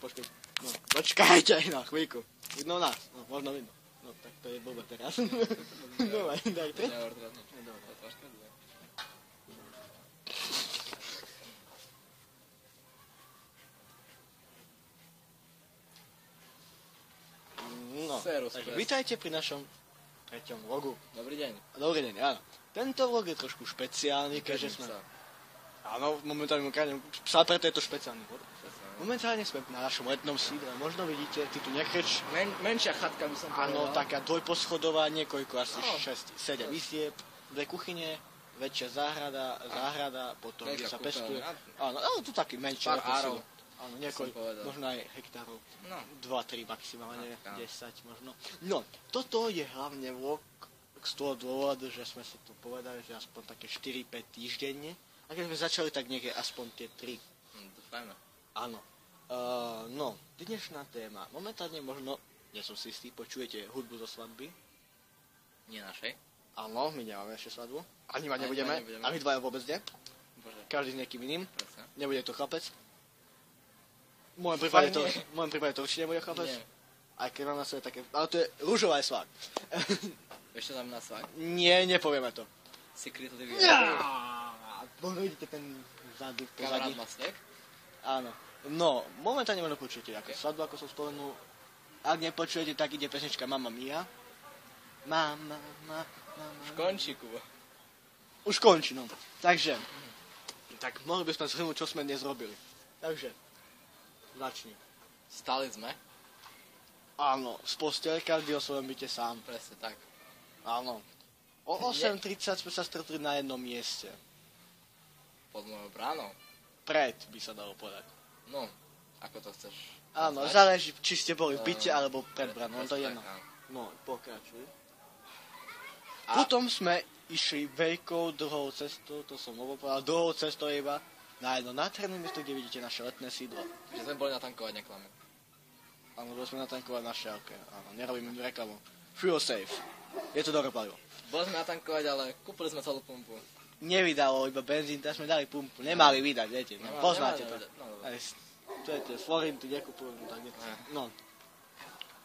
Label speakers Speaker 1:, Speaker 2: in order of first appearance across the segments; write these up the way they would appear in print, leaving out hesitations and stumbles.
Speaker 1: počkaj. No, počkajte aj na chvíľku. Vidno nás? No, možno vidno. No, tak to je blbé teraz. No, daj to. No, takže vítajte pri našom treťom vlogu.
Speaker 2: Dobrý deň.
Speaker 1: Dobrý deň, áno. Tento vlog je trošku špeciálny, keďže sme... Áno, momentálne psa, preto je to špeciálny vlog. Momentálne sme na našom letnom sídle. Možno vidíte, ty tu nekreč.
Speaker 2: Menšia chatka by som povedal.
Speaker 1: Áno, taká dvojposchodová, niekoľko asi 6-7 izieb, dve kuchyne, väčšia záhrada, potom kde sa pestuje. Áno, tu taký menší letný sídlo. Áno, niekoľko, možno aj hektárov. No. 2-3 maximálne, 10 možno. No, toto je hlavne vlog z toho dôvodu, že sme si tu povedali, že aspoň také 4-5 týždenne. A keď sme začali, tak niekde aspoň tie 3.
Speaker 2: Dúfajme.
Speaker 1: Áno. No, dnešná téma. Momentálne možno, nie som si istý, počujete hudbu zo svadby?
Speaker 2: Nie našej.
Speaker 1: Áno, my nemáme ešte svadbu. Ani ma nebudeme. A my dvaja vôbec nie. Bože. Každý s niekým iným. Presne. Nebude to chlapec. V môjom prípade to určite nebude chlapec. Nie. Aj keď mám na sebe také... Ale to je rúžová svák.
Speaker 2: Ešte tam na svák?
Speaker 1: Nie, nepovieme to.
Speaker 2: Secret Livy.
Speaker 1: Možno vidíte ten vzadu, pozadí.
Speaker 2: Kamarát má sneh?
Speaker 1: Áno. No, momentálne možno počujete ako svadbu, ako som spomenul. Ak nepočujete, tak ide pesnička Mamma Mia. Mama.
Speaker 2: Už končí, Kubo.
Speaker 1: Už končí, no. Takže, tak mohli by sme zhrnúť, čo sme dnes robili. Takže, začni.
Speaker 2: Stali sme?
Speaker 1: Áno, z postele, každý o svojom byte sám.
Speaker 2: Presne tak.
Speaker 1: Áno. O 8:30 sme sa stretli na jednom mieste.
Speaker 2: Pod mojou bránou?
Speaker 1: Pred, by sa dalo povedať.
Speaker 2: No, ako to chceš?
Speaker 1: Áno, záleží, či ste boli v byte, alebo pred bránou, to je jedno. No, pokračuj. Potom sme išli veľkou dlhou cestou, to som povedal, dlhou cestou iba na jedno nádherné miesto, kde vidíte naše letné sídlo.
Speaker 2: Že sme boli natankovať, neklame.
Speaker 1: Áno, boli sme natankovať na šelke. Áno, nerobíme reklamu. Fuel safe. Je to dobré palivo.
Speaker 2: Boli sme natankovať, ale kúpili sme celú pumpu.
Speaker 1: Nevydalo iba benzín, tak sme dali pumpu. Nemali vydať, viete, no, poznáte to. To je tie florinty, nekupujú, tak nie. No.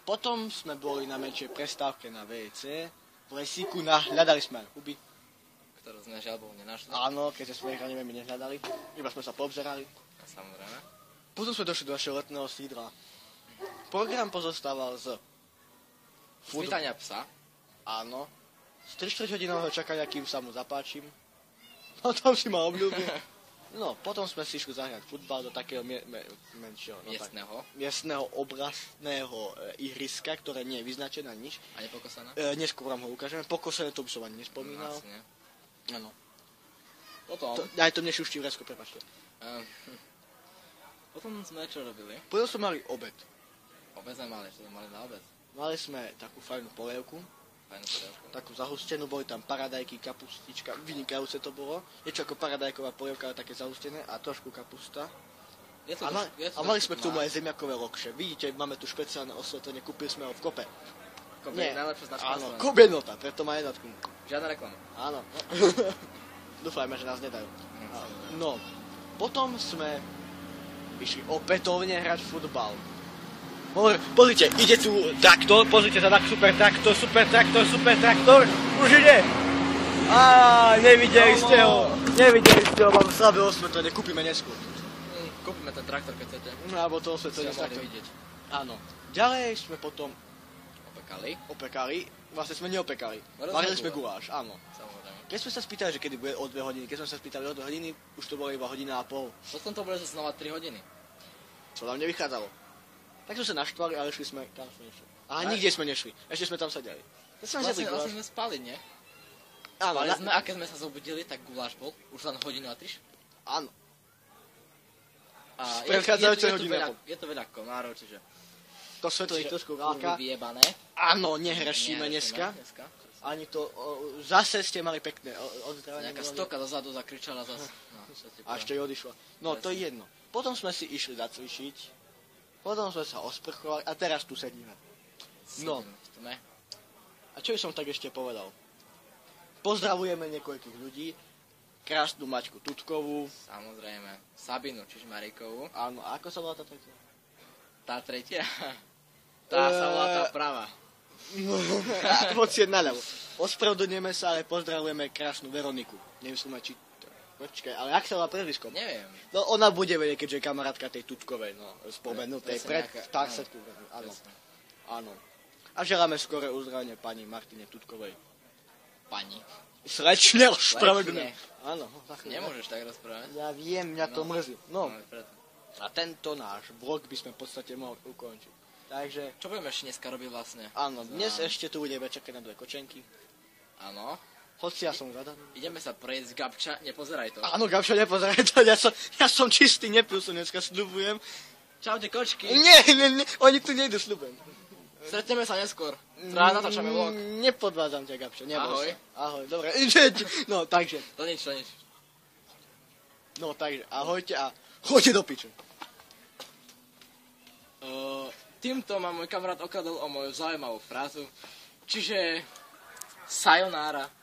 Speaker 1: Potom sme boli na menšej prestávke na WC. V lesíku hľadali sme huby.
Speaker 2: Ktorú sme žiaľbou nenašli.
Speaker 1: Áno, keďže sme ich ani nehľadali. Iba sme sa poobzerali.
Speaker 2: Samozrejme.
Speaker 1: Potom sme došli do našeho letného sídla. Program pozostával z...
Speaker 2: Svítania psa.
Speaker 1: Áno. Z 3/4 hodinového čakania, kým sa mu zapáčim. No tam si ma obľúbil. No, potom sme si išli zahrať futbal do takého menšieho... Miestneho obrazného ihriska, ktoré nie je vyznačené nič.
Speaker 2: A nepokosané?
Speaker 1: Neskôr vám ho ukážeme. Pokosané to by som ani nespomínal.
Speaker 2: Vlastne.
Speaker 1: Áno.
Speaker 2: Potom?
Speaker 1: Aj to mne šuští v resku, prepáčte.
Speaker 2: Potom sme čo robili?
Speaker 1: Potom sme mali obed.
Speaker 2: Obed sme mali, čo sme mali na obed?
Speaker 1: Mali sme takú fajnú polievku. Takú zahustenú, boli tam paradajky, kapustička, vynikajúce to bolo. Niečo ako paradajková polievka, ale také zahustené a trošku kapusta. A mali sme k tomu aj zemiakové lokše. Vidíte, máme tu špeciálne osvetlenie, kúpili sme ho v Kope.
Speaker 2: Kope je najlepšia značka.
Speaker 1: Áno, Kope jednota, preto má jednotku.
Speaker 2: Žiadna reklama.
Speaker 1: Áno. Dúfajme, že nás nedajú. No, potom sme išli opätovne hrať futbal. Pozrite, ide tu traktor, pozrite sa na super traktor, už ide! Nevideli ste ho, mám slabé osvetlenie, kúpime neskôr.
Speaker 2: Kúpime ten traktor, keď chcete.
Speaker 1: No, alebo to osvetlenie z traktor. Áno. Ďalej sme potom opekali, vlastne sme neopekali, varili sme guláš, áno.
Speaker 2: Samozrejme.
Speaker 1: Keď sme sa spýtali, že kedy bude o 2 hodiny, keď sme sa spýtali o 2 hodiny, už to bolo iba hodina a pol.
Speaker 2: Potom to bude znova 3 hodiny.
Speaker 1: Čo nám nevychádzalo. Tak sme sa naštvali, ale šli sme, tam sme nešli. Nikde sme nešli, ešte sme tam sedeli.
Speaker 2: Vlastne sme spali, nie?
Speaker 1: Áno.
Speaker 2: A keď sme sa zobudili, tak guláš bol, už len hodinu a 3.
Speaker 1: Áno.
Speaker 2: A je to veľa komárov, čiže...
Speaker 1: To svetlo ich trošku láka.
Speaker 2: Vyjebané.
Speaker 1: Áno, nehrešíme dneska. Ani to, zase ste mali pekné odzdravenie.
Speaker 2: Nejaká stoka dozadu zakričala zase.
Speaker 1: A ešte ju odišla. No, to je jedno. Potom sme si išli zacvičiť. Potom sme sa osprchovali a teraz tu sedíme. No. A čo by som tak ešte povedal? Pozdravujeme niekoľkých ľudí. Krásnu Maťku Tutkovú.
Speaker 2: Samozrejme. Sabinu Čižmaríkovú.
Speaker 1: Áno, a ako sa volá tá tretia?
Speaker 2: Tá tretia? Tá sa volá tá práva.
Speaker 1: Hoci je naľavo. Ospravedlňujeme sa, ale pozdravujeme krásnu Veroniku. Nemyslíme, či... Počkaj, ale jak sa volá prezviskom?
Speaker 2: Neviem.
Speaker 1: No ona bude vedieť, keďže je kamarátka tej Tutkovej, no, spomenutej pred Starsetku. Áno. Áno. A želáme skore uzdravenie pani Martine Tutkovej.
Speaker 2: Pani.
Speaker 1: Slečne, ospravedlňujem. Áno.
Speaker 2: Nemôžeš tak rozprávať.
Speaker 1: Ja viem, mňa to mrzí. No. A tento náš vlog by sme v podstate mohli ukončiť. Takže...
Speaker 2: Čo budeme ešte dneska robiť vlastne?
Speaker 1: Áno, dnes ešte tu budeme čakať na 2 kočenky.
Speaker 2: Áno.
Speaker 1: Hoci ja som zadaný.
Speaker 2: Ideme sa prejsť z Gabča, nepozeraj to.
Speaker 1: Áno, Gabča, nepozeraj to, ja som čistý, nepil som dneska, sľubujem.
Speaker 2: Čaute kočky.
Speaker 1: Nie, oni tu nejdu, sľubujem.
Speaker 2: Stretneme sa neskôr. Rád natáčame vlog.
Speaker 1: Nepodvádzam ťa, Gabča, neboj
Speaker 2: Ahoj.
Speaker 1: sa. Ahoj, dobre. No, takže.
Speaker 2: To nič.
Speaker 1: No, takže, ahojte a choďte do piču.
Speaker 2: Týmto ma môj kamarát okradol o moju zaujímavú frázu. Čiže sayonara.